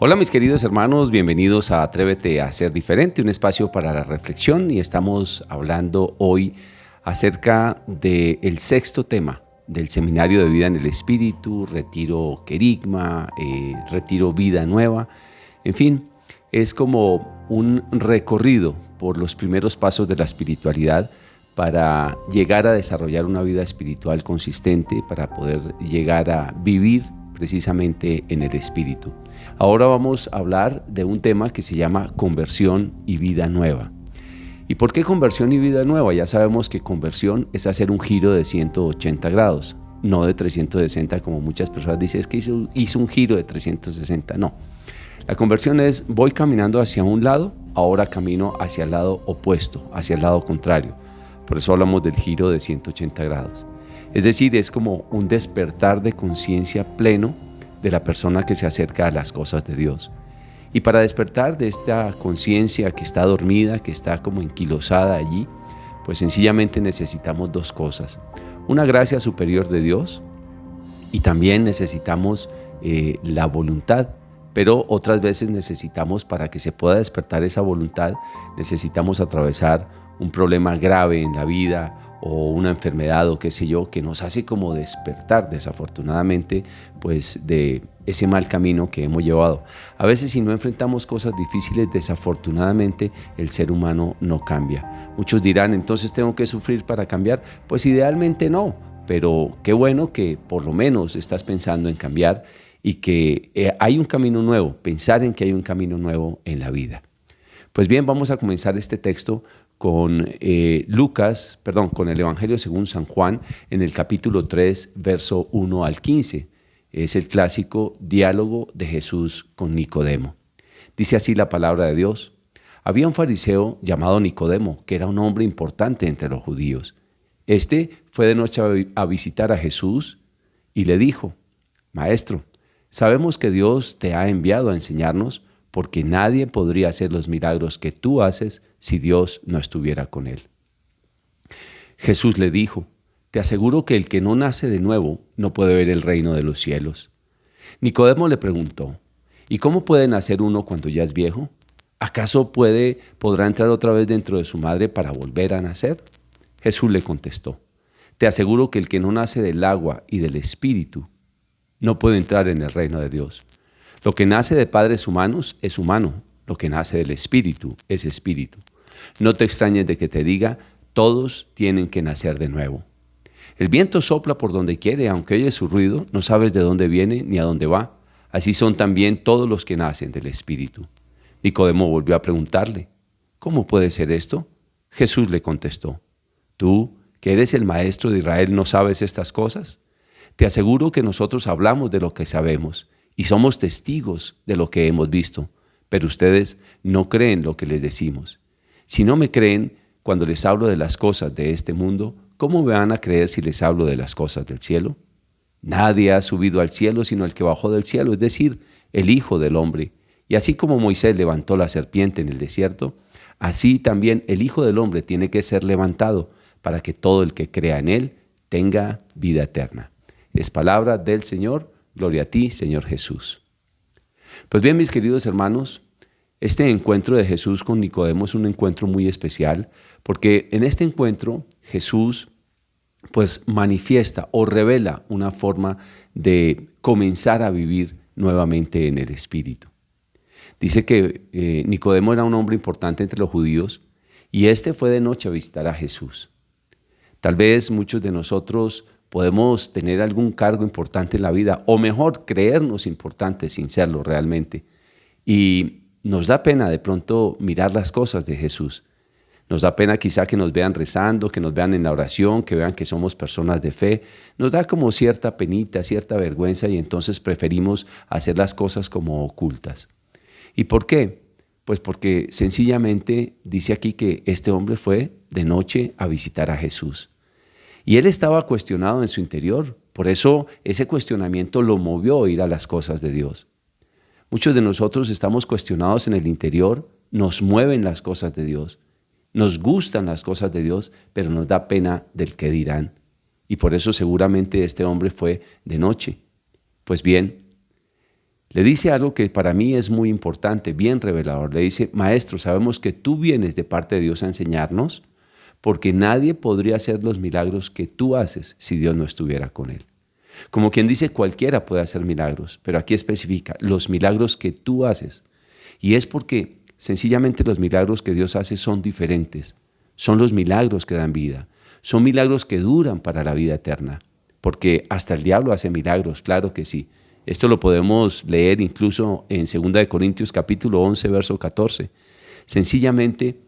Hola mis queridos hermanos, bienvenidos a Atrévete a ser diferente, un espacio para la reflexión, y estamos hablando hoy acerca del sexto tema del Seminario de Vida en el Espíritu, Retiro Querigma, Retiro Vida Nueva. En fin, es como un recorrido por los primeros pasos de la espiritualidad para llegar a desarrollar una vida espiritual consistente, para poder llegar a vivir precisamente en el Espíritu. Ahora vamos a hablar de un tema que se llama conversión y vida nueva. ¿Y por qué conversión y vida nueva? Ya sabemos que conversión es hacer un giro de 180 grados, no de 360 como muchas personas dicen, es que hizo un giro de 360, no. La conversión es voy caminando hacia un lado, ahora camino hacia el lado opuesto, hacia el lado contrario. Por eso hablamos del giro de 180 grados. Es decir, es como un despertar de conciencia pleno de la persona que se acerca a las cosas de Dios. Y para despertar de esta conciencia que está dormida, que está como enquilosada allí, pues sencillamente necesitamos dos cosas. Una gracia superior de Dios y también necesitamos la voluntad. Pero otras veces necesitamos, para que se pueda despertar esa voluntad, necesitamos atravesar un problema grave en la vida o una enfermedad o qué sé yo, que nos hace como despertar desafortunadamente pues de ese mal camino que hemos llevado. A veces si no enfrentamos cosas difíciles, desafortunadamente el ser humano no cambia. Muchos dirán, entonces tengo que sufrir para cambiar. Pues idealmente no, pero qué bueno que por lo menos estás pensando en cambiar y que hay un camino nuevo, pensar en que hay un camino nuevo en la vida. Pues bien, vamos a comenzar este texto con con el Evangelio según San Juan, en el capítulo 3, verso 1 al 15. Es el clásico diálogo de Jesús con Nicodemo. Dice así la palabra de Dios. Había un fariseo llamado Nicodemo, que era un hombre importante entre los judíos. Este fue de noche a visitar a Jesús y le dijo, Maestro, sabemos que Dios te ha enviado a enseñarnos, porque nadie podría hacer los milagros que tú haces si Dios no estuviera con él. Jesús le dijo, te aseguro que el que no nace de nuevo no puede ver el reino de los cielos. Nicodemo le preguntó, ¿y cómo puede nacer uno cuando ya es viejo? ¿Acaso podrá entrar otra vez dentro de su madre para volver a nacer? Jesús le contestó, te aseguro que el que no nace del agua y del Espíritu no puede entrar en el reino de Dios. Lo que nace de padres humanos es humano, lo que nace del Espíritu es Espíritu. No te extrañes de que te diga, todos tienen que nacer de nuevo. El viento sopla por donde quiere, aunque oyes su ruido, no sabes de dónde viene ni a dónde va. Así son también todos los que nacen del Espíritu. Nicodemo volvió a preguntarle, ¿cómo puede ser esto? Jesús le contestó, tú, que eres el maestro de Israel, ¿no sabes estas cosas? Te aseguro que nosotros hablamos de lo que sabemos y somos testigos de lo que hemos visto, pero ustedes no creen lo que les decimos. Si no me creen cuando les hablo de las cosas de este mundo, ¿cómo me van a creer si les hablo de las cosas del cielo? Nadie ha subido al cielo sino el que bajó del cielo, es decir, el Hijo del Hombre. Y así como Moisés levantó la serpiente en el desierto, así también el Hijo del Hombre tiene que ser levantado para que todo el que crea en él tenga vida eterna. Es palabra del Señor. Gloria a ti, Señor Jesús. Pues bien, mis queridos hermanos, este encuentro de Jesús con Nicodemo es un encuentro muy especial, porque en este encuentro Jesús pues manifiesta o revela una forma de comenzar a vivir nuevamente en el Espíritu. Dice que Nicodemo era un hombre importante entre los judíos y este fue de noche a visitar a Jesús. Tal vez muchos de nosotros podemos tener algún cargo importante en la vida, o mejor, creernos importantes sin serlo realmente. Y nos da pena de pronto mirar las cosas de Jesús. Nos da pena quizá que nos vean rezando, que nos vean en la oración, que vean que somos personas de fe. Nos da como cierta penita, cierta vergüenza, y entonces preferimos hacer las cosas como ocultas. ¿Y por qué? Pues porque sencillamente dice aquí que este hombre fue de noche a visitar a Jesús. Y él estaba cuestionado en su interior, por eso ese cuestionamiento lo movió a ir a las cosas de Dios. Muchos de nosotros estamos cuestionados en el interior, nos mueven las cosas de Dios, nos gustan las cosas de Dios, pero nos da pena del qué dirán. Y por eso seguramente este hombre fue de noche. Pues bien, Le dice algo que para mí es muy importante, bien revelador. Le dice, Maestro, sabemos que tú vienes de parte de Dios a enseñarnos, porque nadie podría hacer los milagros que tú haces si Dios no estuviera con él. Como quien dice, cualquiera puede hacer milagros, pero aquí especifica los milagros que tú haces. Y es porque sencillamente los milagros que Dios hace son diferentes. Son los milagros que dan vida. Son milagros que duran para la vida eterna. Porque hasta el diablo hace milagros, claro que sí. Esto lo podemos leer incluso en 2 Corintios capítulo 11, verso 14. Sencillamente,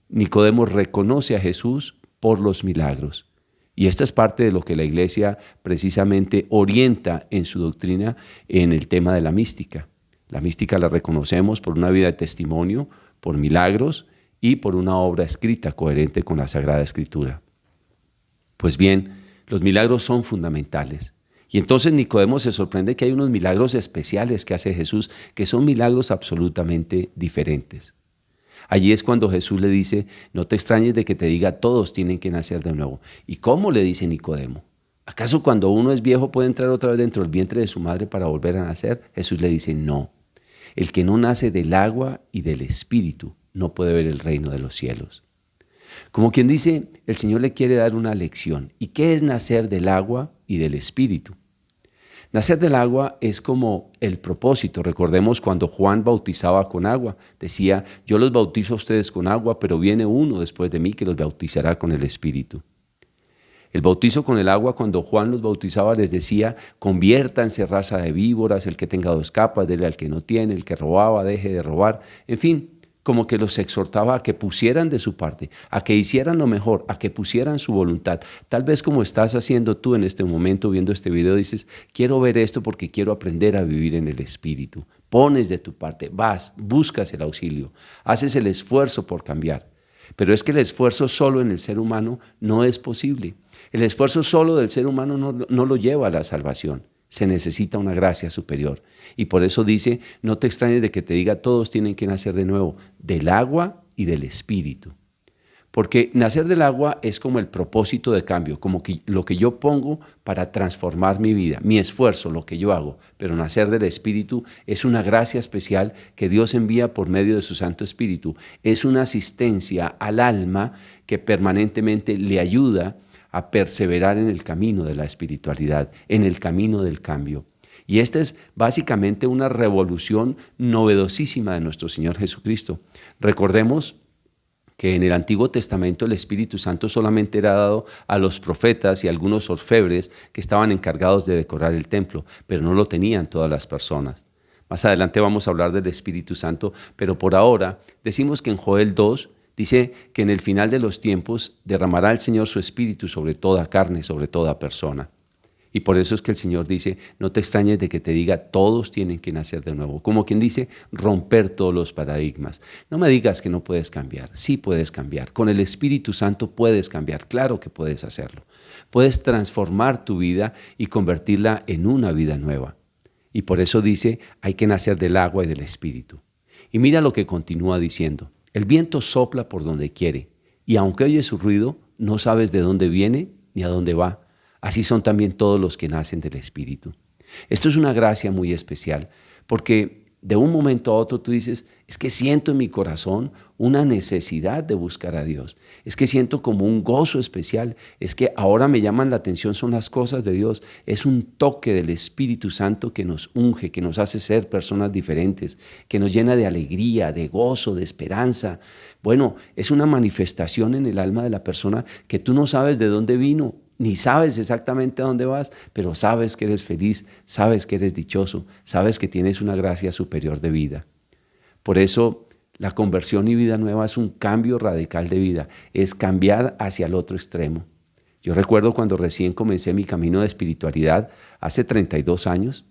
Nicodemo reconoce a Jesús por los milagros. Y esta es parte de lo que la iglesia precisamente orienta en su doctrina en el tema de la mística. La mística la reconocemos por una vida de testimonio, por milagros y por una obra escrita coherente con la Sagrada Escritura. Pues bien, los milagros son fundamentales. Y entonces Nicodemo se sorprende que hay unos milagros especiales que hace Jesús, que son milagros absolutamente diferentes. Allí es cuando Jesús le dice, no te extrañes de que te diga, todos tienen que nacer de nuevo. ¿Y cómo le dice Nicodemo? ¿Acaso cuando uno es viejo puede entrar otra vez dentro del vientre de su madre para volver a nacer? Jesús le dice, no. El que no nace del agua y del Espíritu no puede ver el reino de los cielos. Como quien dice, el Señor le quiere dar una lección. ¿Y qué es nacer del agua y del Espíritu? Nacer del agua es como el propósito. Recordemos cuando Juan bautizaba con agua. Decía, yo los bautizo a ustedes con agua, pero viene uno después de mí que los bautizará con el Espíritu. El bautizo con el agua, cuando Juan los bautizaba, les decía, conviértanse raza de víboras, el que tenga 2 capas, dele al que no tiene, el que robaba, deje de robar. En fin, como que los exhortaba a que pusieran de su parte, a que hicieran lo mejor, a que pusieran su voluntad. Tal vez como estás haciendo tú en este momento viendo este video, dices, quiero ver esto porque quiero aprender a vivir en el Espíritu. Pones de tu parte, vas, buscas el auxilio, haces el esfuerzo por cambiar. Pero es que el esfuerzo solo en el ser humano no es posible. El esfuerzo solo del ser humano no lo lleva a la salvación. Se necesita una gracia superior. Y por eso dice, no te extrañes de que te diga, todos tienen que nacer de nuevo, del agua y del Espíritu. Porque nacer del agua es como el propósito de cambio, como que lo que yo pongo para transformar mi vida, mi esfuerzo, lo que yo hago. Pero nacer del Espíritu es una gracia especial que Dios envía por medio de su Santo Espíritu. Es una asistencia al alma que permanentemente le ayuda a perseverar en el camino de la espiritualidad, en el camino del cambio. Y esta es básicamente una revolución novedosísima de nuestro Señor Jesucristo. Recordemos que en el Antiguo Testamento el Espíritu Santo solamente era dado a los profetas y a algunos orfebres que estaban encargados de decorar el templo, pero no lo tenían todas las personas. Más adelante vamos a hablar del Espíritu Santo, pero por ahora decimos que en Joel 2 dice que en el final de los tiempos derramará el Señor su Espíritu sobre toda carne, sobre toda persona. Y por eso es que el Señor dice, no te extrañes de que te diga, todos tienen que nacer de nuevo. Como quien dice, romper todos los paradigmas. No me digas que no puedes cambiar. Sí puedes cambiar. Con el Espíritu Santo puedes cambiar. Claro que puedes hacerlo. Puedes transformar tu vida y convertirla en una vida nueva. Y por eso dice, hay que nacer del agua y del Espíritu. Y mira lo que continúa diciendo. El viento sopla por donde quiere, y aunque oyes su ruido, no sabes de dónde viene ni a dónde va. Así son también todos los que nacen del Espíritu. Esto es una gracia muy especial, porque de un momento a otro tú dices, es que siento en mi corazón una necesidad de buscar a Dios. Es que siento como un gozo especial. Es que ahora me llaman la atención son las cosas de Dios. Es un toque del Espíritu Santo que nos unge, que nos hace ser personas diferentes, que nos llena de alegría, de gozo, de esperanza. Bueno, es una manifestación en el alma de la persona que tú no sabes de dónde vino, ni sabes exactamente a dónde vas, pero sabes que eres feliz, sabes que eres dichoso, sabes que tienes una gracia superior de vida. Por eso la conversión y vida nueva es un cambio radical de vida, es cambiar hacia el otro extremo. Yo recuerdo cuando recién comencé mi camino de espiritualidad, hace 32 años,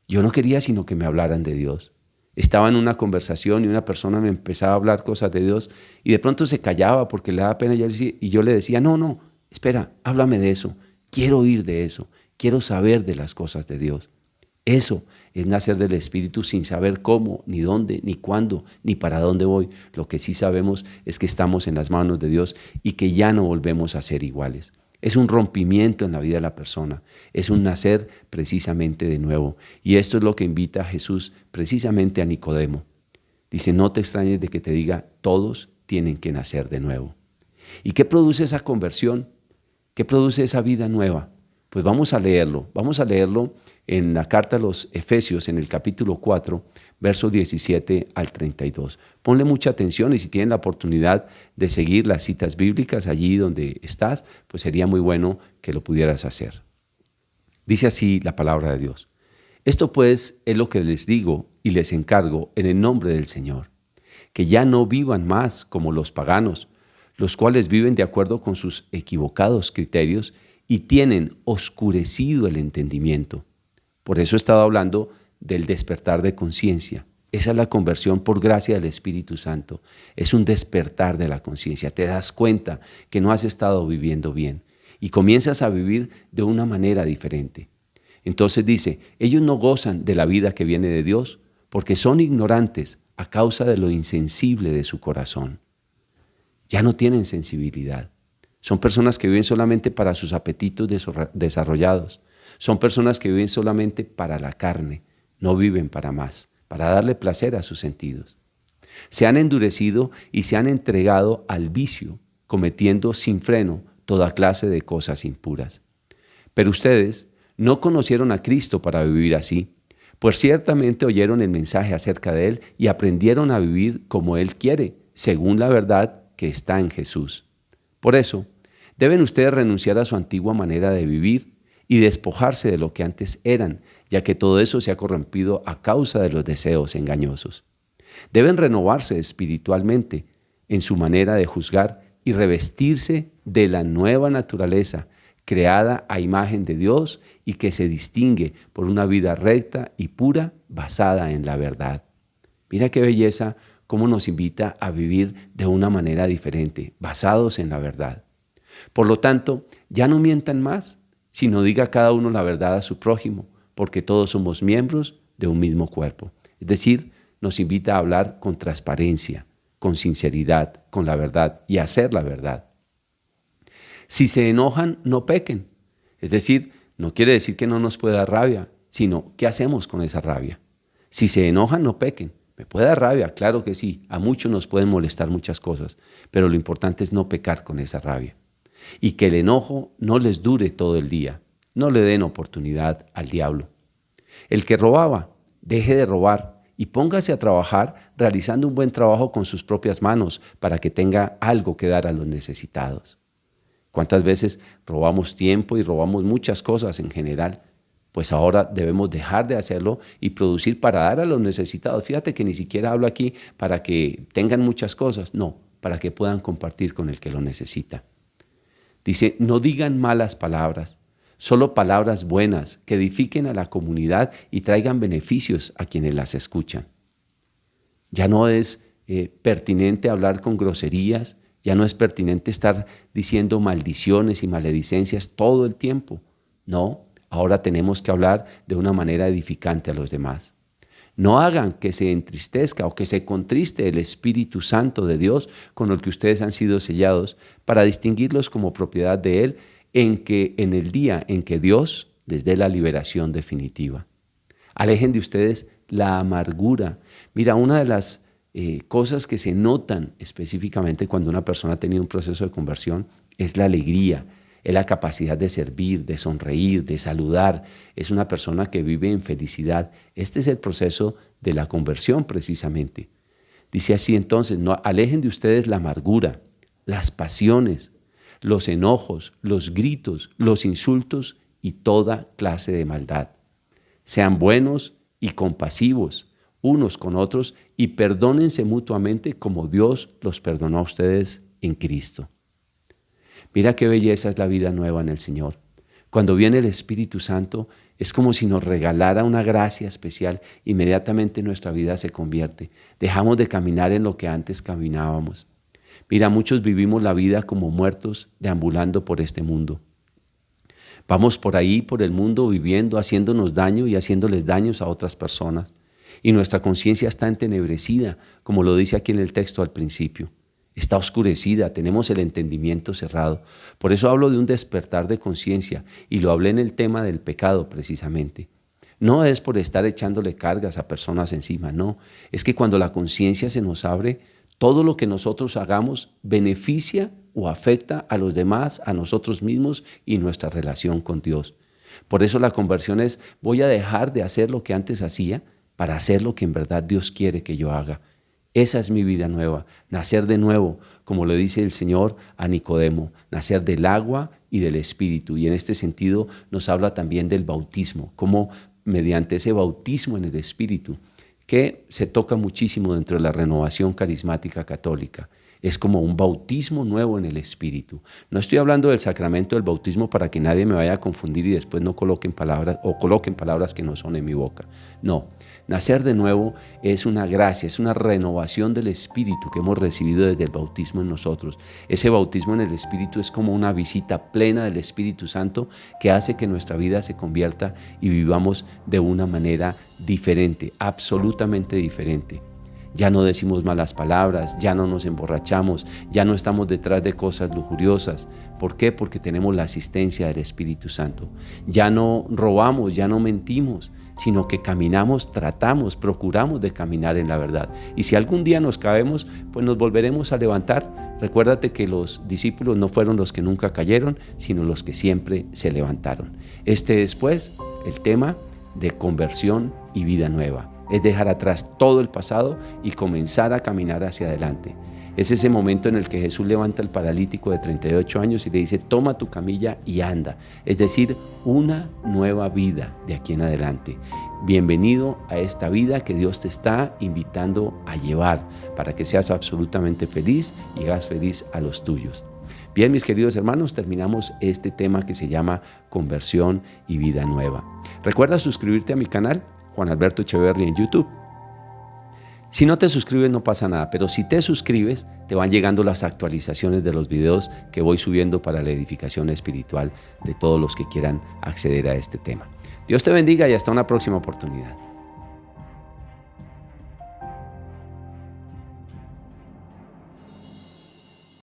yo no quería sino que me hablaran de Dios. Estaba en una conversación y una persona me empezaba a hablar cosas de Dios y de pronto se callaba porque le daba pena y yo le decía, no, espera, háblame de eso, quiero oír de eso, quiero saber de las cosas de Dios. Eso es nacer del Espíritu sin saber cómo, ni dónde, ni cuándo, ni para dónde voy. Lo que sí sabemos es que estamos en las manos de Dios y que ya no volvemos a ser iguales. Es un rompimiento en la vida de la persona, es un nacer precisamente de nuevo. Y esto es lo que invita a Jesús precisamente a Nicodemo. Dice, no te extrañes de que te diga, todos tienen que nacer de nuevo. ¿Y qué produce esa conversión? ¿Qué produce esa vida nueva? Pues vamos a leerlo en la carta a los Efesios, en el capítulo 4, versos 17 al 32. Ponle mucha atención y si tienen la oportunidad de seguir las citas bíblicas allí donde estás, pues sería muy bueno que lo pudieras hacer. Dice así la palabra de Dios. Esto pues es lo que les digo y les encargo en el nombre del Señor, que ya no vivan más como los paganos, los cuales viven de acuerdo con sus equivocados criterios y tienen oscurecido el entendimiento. Por eso he estado hablando del despertar de conciencia. Esa es la conversión por gracia del Espíritu Santo. Es un despertar de la conciencia. Te das cuenta que no has estado viviendo bien y comienzas a vivir de una manera diferente. Entonces dice, ellos no gozan de la vida que viene de Dios porque son ignorantes a causa de lo insensible de su corazón. Ya no tienen sensibilidad. Son personas que viven solamente para sus apetitos desarrollados. Son personas que viven solamente para la carne, no viven para más, para darle placer a sus sentidos. Se han endurecido y se han entregado al vicio, cometiendo sin freno toda clase de cosas impuras. Pero ustedes no conocieron a Cristo para vivir así, pues ciertamente oyeron el mensaje acerca de Él y aprendieron a vivir como Él quiere, según la verdad que está en Jesús. Por eso, deben ustedes renunciar a su antigua manera de vivir y despojarse de lo que antes eran, ya que todo eso se ha corrompido a causa de los deseos engañosos. Deben renovarse espiritualmente en su manera de juzgar y revestirse de la nueva naturaleza, creada a imagen de Dios y que se distingue por una vida recta y pura basada en la verdad. Mira qué belleza, cómo nos invita a vivir de una manera diferente, basados en la verdad. Por lo tanto, ya no mientan más, sino diga cada uno la verdad a su prójimo, porque todos somos miembros de un mismo cuerpo. Es decir, nos invita a hablar con transparencia, con sinceridad, con la verdad y a hacer la verdad. Si se enojan, no pequen. Es decir, no quiere decir que no nos pueda dar rabia, sino ¿qué hacemos con esa rabia? Si se enojan, no pequen. ¿Me puede dar rabia? Claro que sí. A muchos nos pueden molestar muchas cosas, pero lo importante es no pecar con esa rabia. Y que el enojo no les dure todo el día. No le den oportunidad al diablo. El que robaba, deje de robar y póngase a trabajar realizando un buen trabajo con sus propias manos para que tenga algo que dar a los necesitados. ¿Cuántas veces robamos tiempo y robamos muchas cosas en general? Pues ahora debemos dejar de hacerlo y producir para dar a los necesitados. Fíjate que ni siquiera hablo aquí para que tengan muchas cosas, no, para que puedan compartir con el que lo necesita. Dice, no digan malas palabras, solo palabras buenas que edifiquen a la comunidad y traigan beneficios a quienes las escuchan. Ya no es pertinente hablar con groserías, ya no es pertinente estar diciendo maldiciones y maledicencias todo el tiempo. No, ahora tenemos que hablar de una manera edificante a los demás. No hagan que se entristezca o que se contriste el Espíritu Santo de Dios con el que ustedes han sido sellados para distinguirlos como propiedad de Él en el día en que Dios les dé la liberación definitiva. Alejen de ustedes la amargura. Mira, una de las cosas que se notan específicamente cuando una persona ha tenido un proceso de conversión es la alegría, es la capacidad de servir, de sonreír, de saludar. Es una persona que vive en felicidad. Este es el proceso de la conversión precisamente. Dice así entonces, no alejen de ustedes la amargura, las pasiones, los enojos, los gritos, los insultos y toda clase de maldad. Sean buenos y compasivos unos con otros y perdónense mutuamente como Dios los perdonó a ustedes en Cristo. Mira qué belleza es la vida nueva en el Señor. Cuando viene el Espíritu Santo es como si nos regalara una gracia especial. Inmediatamente nuestra vida se convierte. Dejamos de caminar en lo que antes caminábamos. Mira, muchos vivimos la vida como muertos deambulando por este mundo. Vamos por ahí, por el mundo, viviendo, haciéndonos daño y haciéndoles daños a otras personas. Y nuestra conciencia está entenebrecida, como lo dice aquí en el texto al principio. está oscurecida, tenemos el entendimiento cerrado. Por eso hablo de un despertar de conciencia y lo hablé en el tema del pecado precisamente. No es por estar echándole cargas a personas encima, no. Es que cuando la conciencia se nos abre, todo lo que nosotros hagamos beneficia o afecta a los demás, a nosotros mismos y nuestra relación con Dios. Por eso la conversión es, voy a dejar de hacer lo que antes hacía para hacer lo que en verdad Dios quiere que yo haga. Esa es mi vida nueva, nacer de nuevo, como le dice el Señor a Nicodemo, nacer del agua y del Espíritu. Y en este sentido nos habla también del bautismo, como mediante ese bautismo en el Espíritu, que se toca muchísimo dentro de la renovación carismática católica. Es como un bautismo nuevo en el Espíritu. No estoy hablando del sacramento del bautismo para que nadie me vaya a confundir y después no coloquen palabras que no son en mi boca. No, nacer de nuevo es una gracia, es una renovación del Espíritu que hemos recibido desde el bautismo en nosotros. Ese bautismo en el Espíritu es como una visita plena del Espíritu Santo que hace que nuestra vida se convierta y vivamos de una manera diferente, absolutamente diferente. Ya no decimos malas palabras, ya no nos emborrachamos, ya no estamos detrás de cosas lujuriosas. ¿Por qué? Porque tenemos la asistencia del Espíritu Santo. Ya no robamos, ya no mentimos, sino que caminamos, tratamos, procuramos de caminar en la verdad. Y si algún día nos caemos, pues nos volveremos a levantar. Recuérdate que los discípulos no fueron los que nunca cayeron, sino los que siempre se levantaron. Este es, pues, el tema de conversión y vida nueva. Es dejar atrás todo el pasado y comenzar a caminar hacia adelante. Es ese momento en el que Jesús levanta al paralítico de 38 años y le dice, toma tu camilla y anda. Es decir, una nueva vida de aquí en adelante. Bienvenido a esta vida que Dios te está invitando a llevar para que seas absolutamente feliz y hagas feliz a los tuyos. Bien, mis queridos hermanos, terminamos este tema que se llama conversión y vida nueva. Recuerda suscribirte a mi canal, Juan Alberto Echeverri en YouTube. Si no te suscribes no pasa nada, pero si te suscribes te van llegando las actualizaciones de los videos que voy subiendo para la edificación espiritual de todos los que quieran acceder a este tema. Dios te bendiga y hasta una próxima oportunidad.